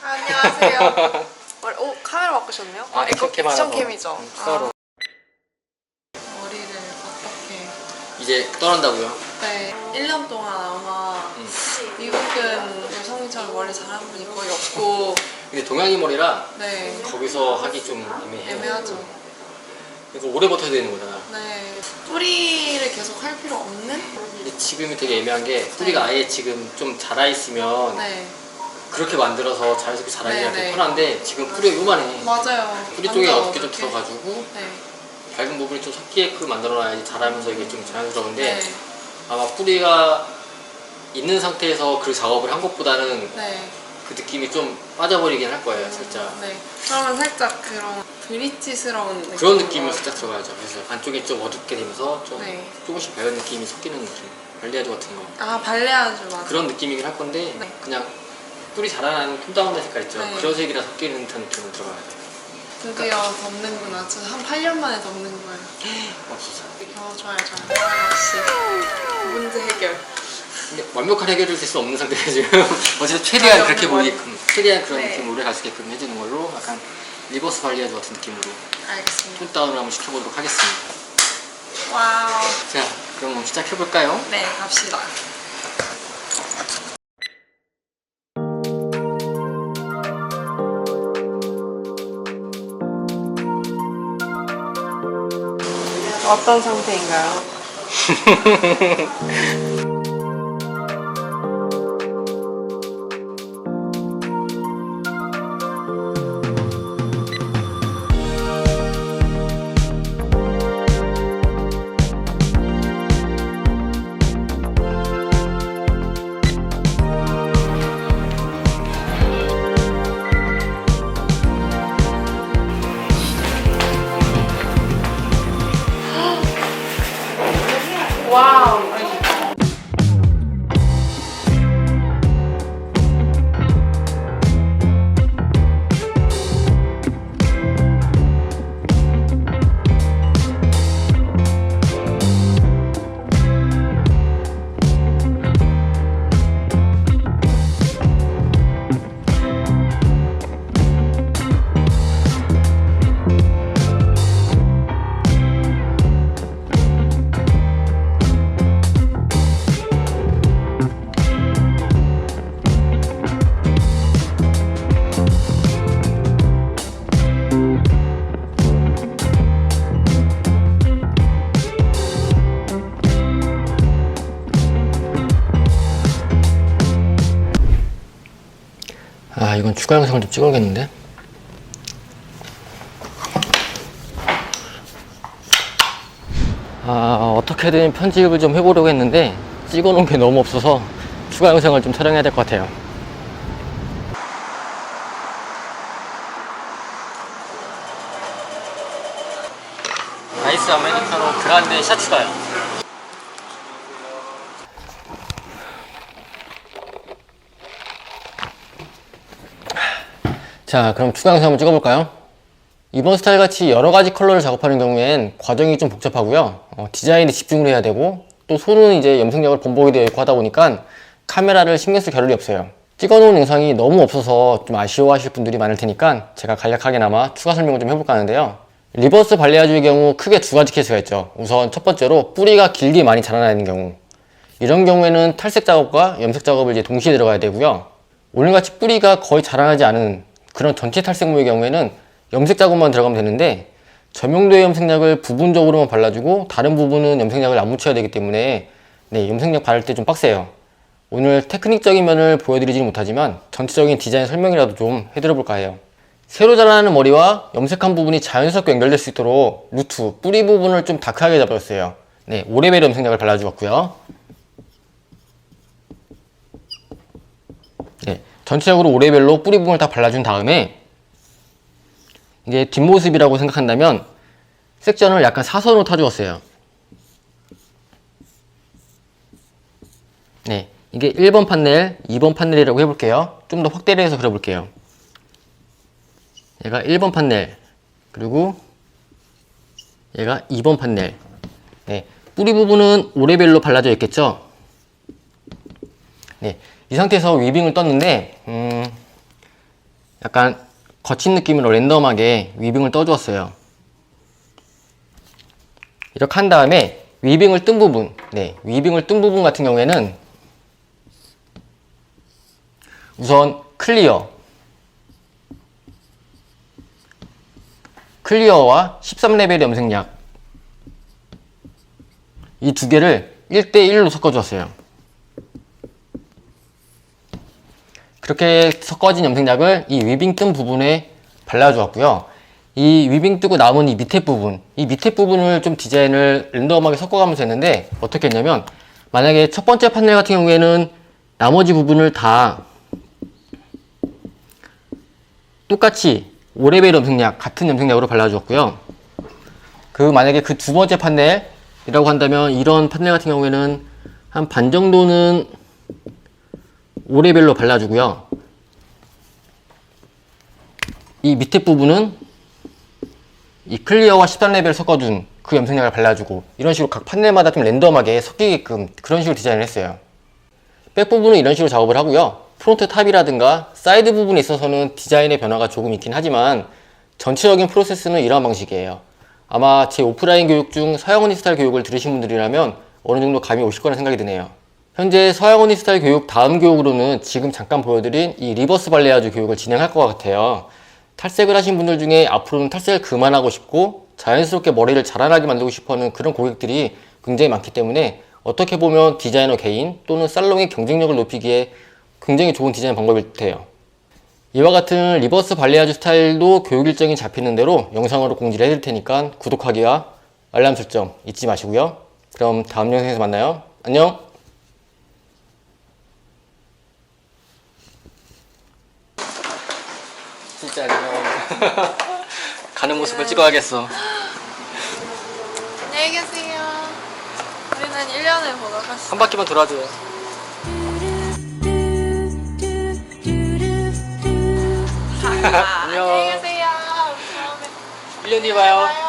안녕하세요. 오, 카메라 바꾸셨네요? 아, 액션캠이죠? 추가로 머리를 어떻게... 이제 떠난다고요? 네, 1년 동안 아마 미국은 여성이처럼 머리 잘하는 분이 거의 없고 근데 동양인 머리라 네, 거기서 하기 좀 애매해요. 애매하죠. 그러니까 오래 버텨야 되는 거잖아. 네, 뿌리를 계속 할 필요 없는? 근데 지금이 되게 애매한 게 뿌리가 아예 지금 좀 자라있으면 네, 그렇게 만들어서 자연스럽게 자라기가 네, 되게 네. 편한데 지금 뿌리가 요만해. 맞아요. 뿌리 쪽에 완전 어깨 좀 어떡해. 들어가지고 네, 밝은 부분이 좀 섞이게끔 만들어놔야지 자라면서 이게 좀 자연스러운데 네, 아마 뿌리가 있는 상태에서 그 작업을 한 것보다는 네. 그 느낌이 좀 빠져버리긴 할 거예요, 살짝. 네. 그러면 살짝 그런 브릿지스러운 그런 느낌으로. 느낌을 살짝 들어가야죠. 그래서 안쪽이 좀 어둡게 되면서 좀 네. 조금씩 밝은 느낌이 섞이는 느낌. 발레아주 같은 거. 아, 발레아주 맞아. 그런 느낌이긴 할 건데 네. 그냥 뿌리 자라나는 톤다운된 색깔 있죠. 네. 그런 색이랑 섞이는 듯한 느낌으로 들어가야 돼요. 드디어 덮는구나. 저 한 8년 만에 덮는 거예요. 없어서. 좋아요. 역시 문제 해결. 근데 완벽한 해결을 될 수 없는 상태에 지금 어쨌든 최대한 그렇게 없는 보이게끔 최대한 그런 네. 느낌으로 오래 갈 수 있게끔 해주는 걸로 약간 리버스 발리아주 같은 느낌으로 알겠습니다. 톤다운을 한번 시켜보도록 하겠습니다. 와우. 자, 그럼 시작해볼까요? 네, 갑시다. 어떤 상태인가요? 와우. 아, 이건 추가 영상을 좀 찍어야겠는데? 아, 어떻게든 편집을 좀 해보려고 했는데 찍어놓은 게 너무 없어서 추가 영상을 좀 촬영해야 될 것 같아요. 아이스 아메리카노 그란데 샷 추가요. 자, 그럼 추가 영상 한번 찍어볼까요? 이번 스타일 같이 여러가지 컬러를 작업하는 경우엔 과정이 좀 복잡하고요. 디자인에 집중을 해야 되고 또 손은 이제 염색약을 범벅이 되어 있고 하다 보니까 카메라를 신경 쓸 겨를이 없어요. 찍어놓은 영상이 너무 없어서 좀 아쉬워하실 분들이 많을 테니까 제가 간략하게나마 추가 설명을 좀 해볼까 하는데요. 리버스 발레아주의 경우 크게 두 가지 케이스가 있죠. 우선 첫 번째로 뿌리가 길게 많이 자라나 있는 경우, 이런 경우에는 탈색 작업과 염색 작업을 이제 동시에 들어가야 되고요. 오늘같이 뿌리가 거의 자라나지 않은 그런 전체 탈색모의 경우에는 염색 작업만 들어가면 되는데 점용도의 염색약을 부분적으로만 발라주고 다른 부분은 염색약을 안 묻혀야 되기 때문에 염색약 바를 때 좀 빡세요. 오늘 테크닉적인 면을 보여드리지는 못하지만 전체적인 디자인 설명이라도 좀 해드려 볼까 해요. 새로 자라나는 머리와 염색한 부분이 자연스럽게 연결될 수 있도록 루트, 뿌리 부분을 좀 다크하게 잡아줬어요. 오레벨 염색약을 발라주었고요. 전체적으로 오레벨로 뿌리 부분을 다 발라준 다음에 이게 뒷모습이라고 생각한다면 섹션을 약간 사선으로 타주었어요. 이게 1번 판넬, 2번 판넬이라고 해볼게요. 좀 더 확대를 해서 그려볼게요. 얘가 1번 판넬, 그리고 얘가 2번 판넬. 뿌리 부분은 오레벨로 발라져 있겠죠. 이 상태에서 위빙을 떴는데 약간 거친 느낌으로 랜덤하게 위빙을 떠주었어요. 이렇게 한 다음에 위빙을 뜬 부분, 위빙을 뜬 부분 같은 경우에는 우선 클리어와 13레벨의 염색약 이 두 개를 1대1로 섞어주었어요. 그렇게 섞어진 염색약을 이 위빙 뜬 부분에 발라주었고요. 이 위빙 뜨고 남은 이 밑에 부분을 좀 디자인을 랜덤하게 섞어가면서 했는데 어떻게 했냐면 만약에 첫 번째 판넬 같은 경우에는 나머지 부분을 다 똑같이 5레벨 염색약, 같은 염색약으로 발라주었고요. 만약에 그 두 번째 판넬이라고 한다면 이런 판넬 같은 경우에는 한 반 정도는 5레벨로 발라주고요. 이 밑에 부분은 이 클리어와 13레벨 섞어준 그 염색약을 발라주고 이런 식으로 각 판넬마다 좀 랜덤하게 섞이게끔 그런 식으로 디자인을 했어요. 백 부분은 이런 식으로 작업을 하고요. 프론트 탑이라든가 사이드 부분에 있어서는 디자인의 변화가 조금 있긴 하지만 전체적인 프로세스는 이런 방식이에요. 아마 제 오프라인 교육 중 서양 언니 스타일 교육을 들으신 분들이라면 어느 정도 감이 오실 거라는 생각이 드네요. 현재 서양 언니 스타일 교육 다음 교육으로는 지금 잠깐 보여드린 이 리버스 발레아주 교육을 진행할 것 같아요. 탈색을 하신 분들 중에 앞으로는 탈색을 그만하고 싶고 자연스럽게 머리를 자라나게 만들고 싶어하는 그런 고객들이 굉장히 많기 때문에 어떻게 보면 디자이너 개인 또는 살롱의 경쟁력을 높이기에 굉장히 좋은 디자인 방법일 듯해요. 이와 같은 리버스 발레아주 스타일도 교육 일정이 잡히는 대로 영상으로 공지를 해드릴 테니까 구독하기와 알람 설정 잊지 마시고요. 그럼 다음 영상에서 만나요. 안녕! 진짜 안녕. 가는 모습을 찍어야겠어. 안녕히 계세요. 우리는 1년을 보러 갔어. 한 바퀴만 돌아줘요. 안녕. 안녕히 계세요. 다음에 1년 뒤에 봐요. 봐요.